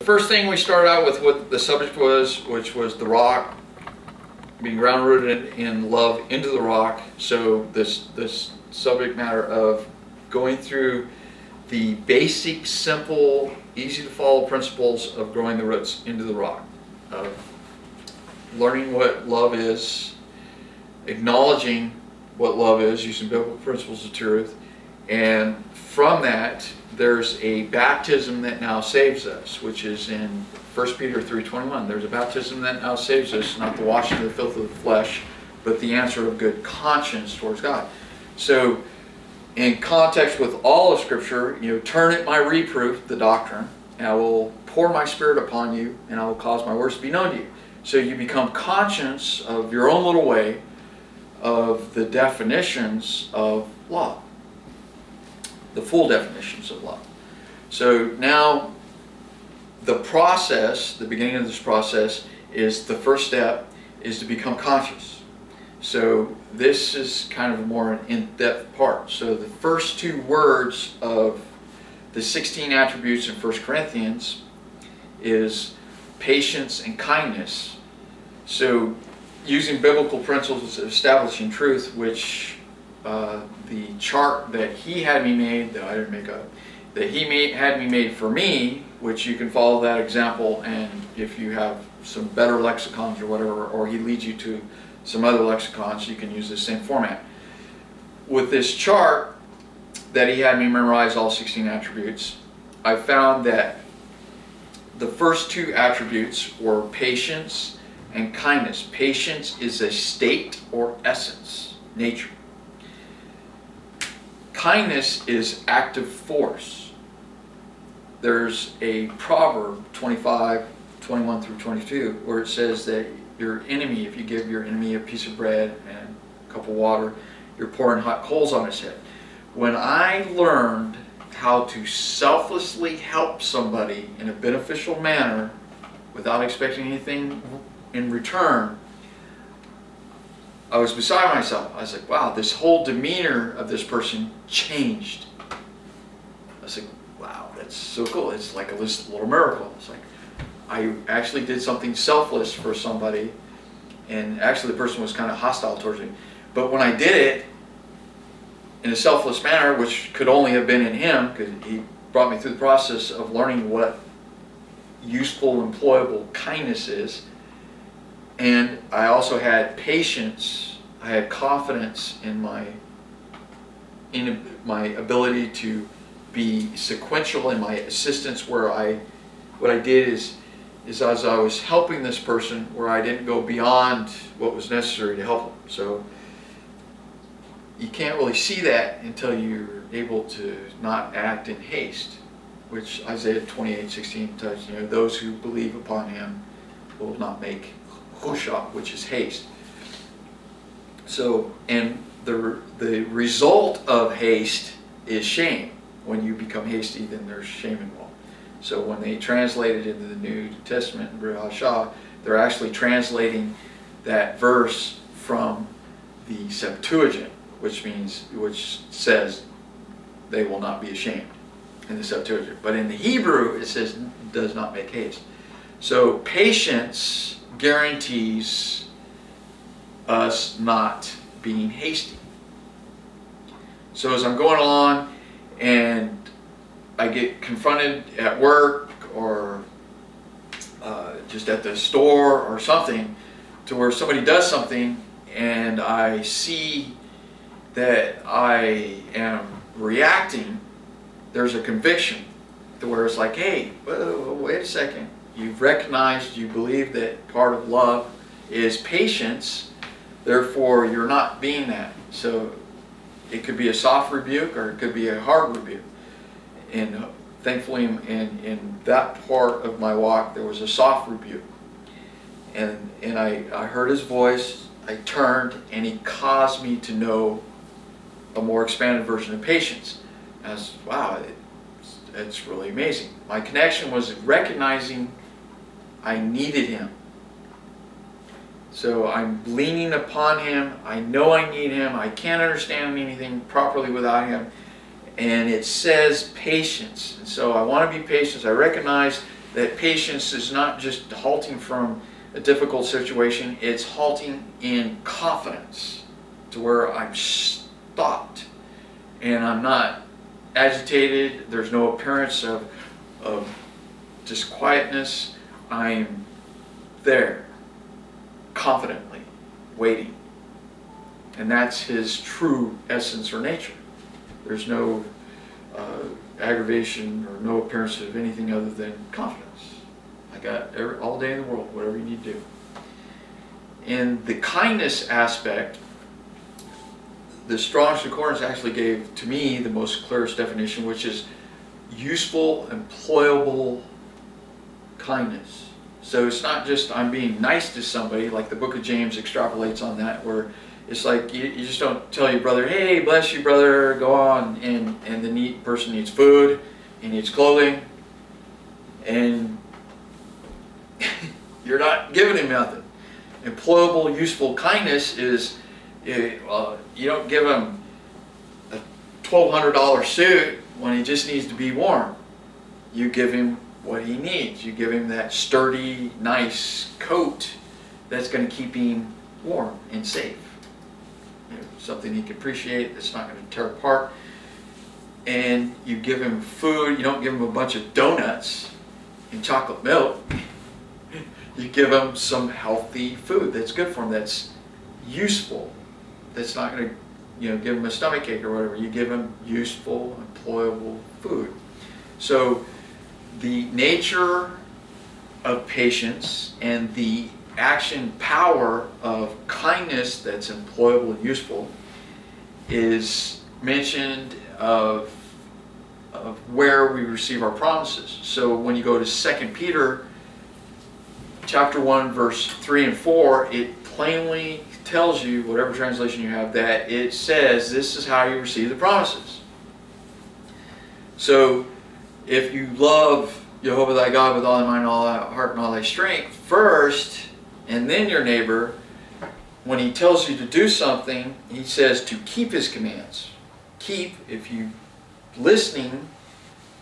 The first thing we started out with what the subject was, which was the rock, being ground rooted in love into the rock. So this subject matter of going through the basic, simple, easy to follow principles of growing the roots into the rock, of learning what love is, acknowledging what love is using biblical principles of truth, and from that there's a baptism that now saves us, which is in 1 Peter 3:21. There's a baptism that now saves us, not the washing of the filth of the flesh, but the answer of good conscience towards God. So in context with all of Scripture, turn at my reproof, the doctrine, and I will pour my Spirit upon you, and I will cause my words to be known to you. So you become conscious of your own little way of the definitions of love, the full definitions of love. So now the process, the beginning of this process, is the first step is to become conscious. So this is kind of a more in-depth part. So the first two words of the 16 attributes in 1 Corinthians is patience and kindness. So using biblical principles of establishing truth, which the chart that he had me made, that I didn't make up, that he had me made for me, which you can follow that example, and if you have some better lexicons or whatever, or he leads you to some other lexicons, you can use the same format. With this chart that he had me memorize all 16 attributes, I found that the first two attributes were patience and kindness. Patience is a state or essence, nature. Kindness is active force. There's a proverb, 25:21 through 22, where it says that your enemy, if you give your enemy a piece of bread and a cup of water, you're pouring hot coals on his head. When I learned how to selflessly help somebody in a beneficial manner without expecting anything in return, I was beside myself. I was like, wow, this whole demeanor of this person changed. I was like, wow, that's so cool. It's like a little miracle. It's like I actually did something selfless for somebody, and actually the person was kind of hostile towards me. But when I did it in a selfless manner, which could only have been in him, because he brought me through the process of learning what useful, employable kindness is, and I also had patience. I had confidence in my ability to be sequential in my assistance, where what I did is as I was helping this person, where I didn't go beyond what was necessary to help them. So you can't really see that until you're able to not act in haste, which Isaiah 28:16 tells you, those who believe upon him will not make hushah, which is haste. So, and the result of haste is shame. When you become hasty, then there's shame involved. So when they translate it into the New Testament in Brit Hadashah, they're actually translating that verse from the Septuagint, which says they will not be ashamed in the Septuagint. But in the Hebrew, it says does not make haste. So patience guarantees us not being hasty. So as I'm going along and I get confronted at work or just at the store or something, to where somebody does something and I see that I am reacting, there's a conviction to where it's like, hey, whoa, wait a second. You've recognized, you believe that part of love is patience, therefore you're not being that. So it could be a soft rebuke or it could be a hard rebuke. And thankfully in that part of my walk there was a soft rebuke. And I heard his voice, I turned, and he caused me to know a more expanded version of patience. And I was, wow, it's really amazing. My connection was recognizing I needed him. So I'm leaning upon him. I know I need him. I can't understand anything properly without him. And it says patience. And so I want to be patient. I recognize That patience is not just halting from a difficult situation, it's halting in confidence to where I'm stopped and I'm not agitated. There's no appearance of disquietness. I'm there, confidently, waiting. And that's his true essence or nature. There's no aggravation or no appearance of anything other than confidence. I got all day in the world, whatever you need to do. In the kindness aspect, the Strong's Concordance actually gave to me the most clearest definition, which is useful, employable kindness. So it's not just I'm being nice to somebody, like the book of James extrapolates on that, where it's like you just don't tell your brother, hey, bless you, brother, go on, and the person needs food, he needs clothing, and you're not giving him nothing. Employable, useful kindness is, you don't give him a $1,200 suit when he just needs to be warm. You give him what he needs. You give him that sturdy, nice coat that's going to keep him warm and safe. Something he can appreciate, that's not going to tear apart. And you give him food. You don't give him a bunch of donuts and chocolate milk. You give him some healthy food that's good for him, that's useful, that's not going to give him a stomach ache or whatever. You give him useful, employable food. So the nature of patience and the action power of kindness that's employable and useful is mentioned of where we receive our promises. So when you go to 2 Peter chapter 1 verse 3 and 4, it plainly tells you, whatever translation you have, that it says this is how you receive the promises. So if you love Jehovah thy God with all thy mind, all thy heart, and all thy strength first, and then your neighbor, when he tells you to do something, he says to keep his commands. Keep, if you listening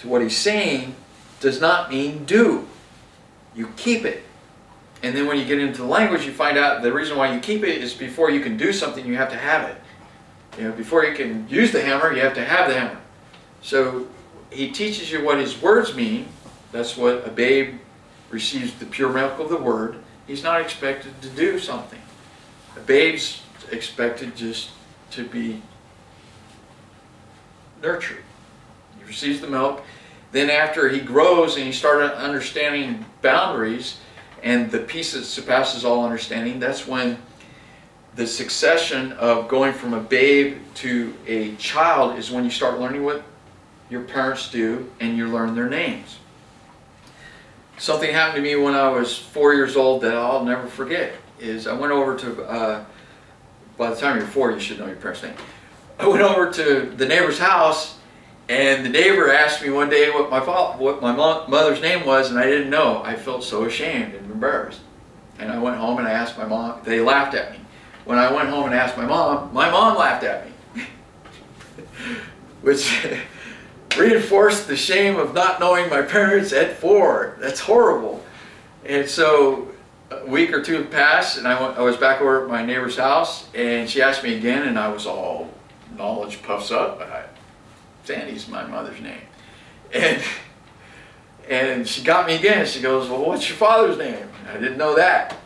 to what he's saying, does not mean do. You keep it. And then when you get into the language, you find out the reason why you keep it is before you can do something, you have to have it. Before you can use the hammer, you have to have the hammer. So he teaches you what his words mean. That's what a babe receives, the pure milk of the word. He's not expected to do something. A babe's expected just to be nurtured. He receives the milk. Then after he grows and he started understanding boundaries and the peace that surpasses all understanding, that's when the succession of going from a babe to a child is when you start learning what your parents do and you learn their names. Something happened to me when I was 4 years old that I'll never forget. Is I went over to, by the time you're 4 you should know your parents' name. I went over to the neighbor's house and the neighbor asked me one day what my mother's name was, and I didn't know. I felt so ashamed and embarrassed. And I went home and I asked my mom. They laughed at me. When I went home and asked my mom laughed at me. Which reinforced the shame of not knowing my parents at 4. That's horrible. And so a week or two passed, and I was back over at my neighbor's house, and she asked me again, and I was all knowledge puffs up. Sandy's my mother's name. And she got me again. She goes, well, what's your father's name? I didn't know that.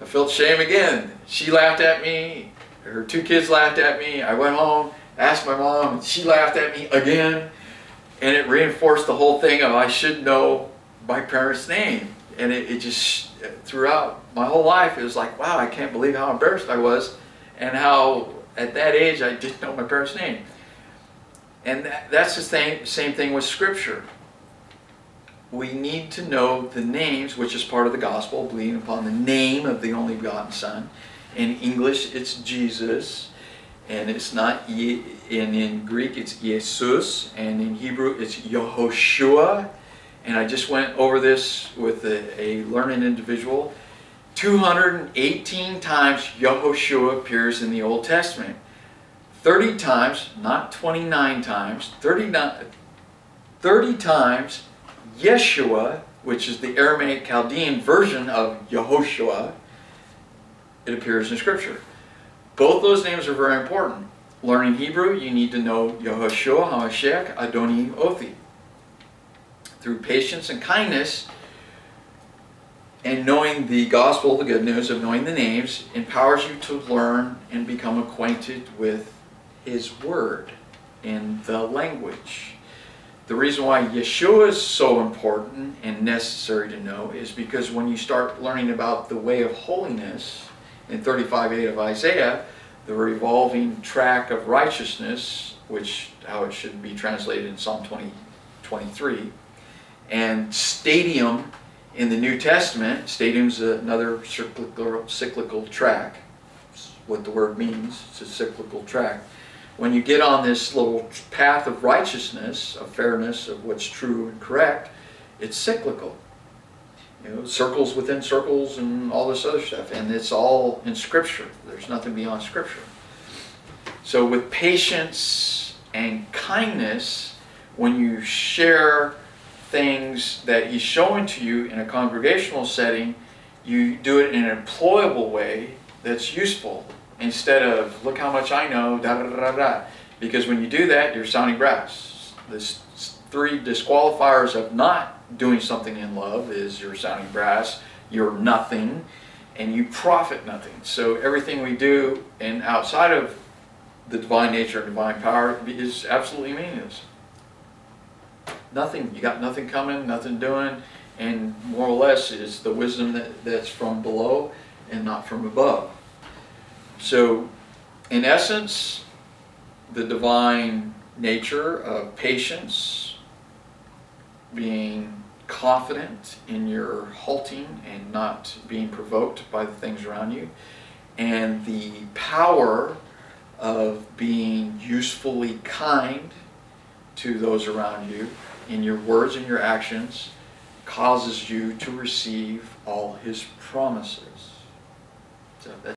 I felt shame again. She laughed at me. Her 2 kids laughed at me. I went home, asked my mom, and she laughed at me again. And it reinforced the whole thing of I should know my parents' name. And it just, throughout my whole life, it was like, wow, I can't believe how embarrassed I was and how at that age I didn't know my parents' name. And that's the same thing with Scripture. We need to know the names, which is part of the gospel, believing upon the name of the only begotten Son. In English, it's Jesus, and it's not, in Greek, it's Jesus, and in Hebrew, it's Yehoshua. And I just went over this with a learned individual. 218 times Yehoshua appears in the Old Testament. 30 times, not 29 times, 30 times Yeshua, which is the Aramaic Chaldean version of Yehoshua, it appears in Scripture. Both those names are very important. Learning Hebrew, you need to know Yehoshua HaMashiach Adoni Othi. Through patience and kindness, and knowing the gospel, the good news of knowing the names, empowers you to learn and become acquainted with His Word in the language. The reason why Yeshua is so important and necessary to know is because when you start learning about the way of holiness in 35:8 of Isaiah, the revolving track of righteousness, which how it should be translated in Psalm 23, and stadium in the New Testament, stadium's another cyclical track. That's what the word means. It's a cyclical track. When you get on this little path of righteousness, of fairness, of what's true and correct, it's cyclical. You know, circles within circles and all this other stuff. And it's all in Scripture. There's nothing beyond Scripture. So with patience and kindness, when you share things that He's showing to you in a congregational setting, you do it in an employable way that's useful, instead of, look how much I know, da da da da da. Because when you do that, you're sounding brass. There's 3 disqualifiers of not doing something in love is you're sounding brass, you're nothing, and you profit nothing. So everything we do and outside of the divine nature and divine power is absolutely meaningless. Nothing. You got nothing coming, nothing doing, and more or less is the wisdom that's from below and not from above. So, in essence, the divine nature of patience, being confident in your halting and not being provoked by the things around you, and the power of being usefully kind to those around you in your words and your actions, causes you to receive all His promises. So that's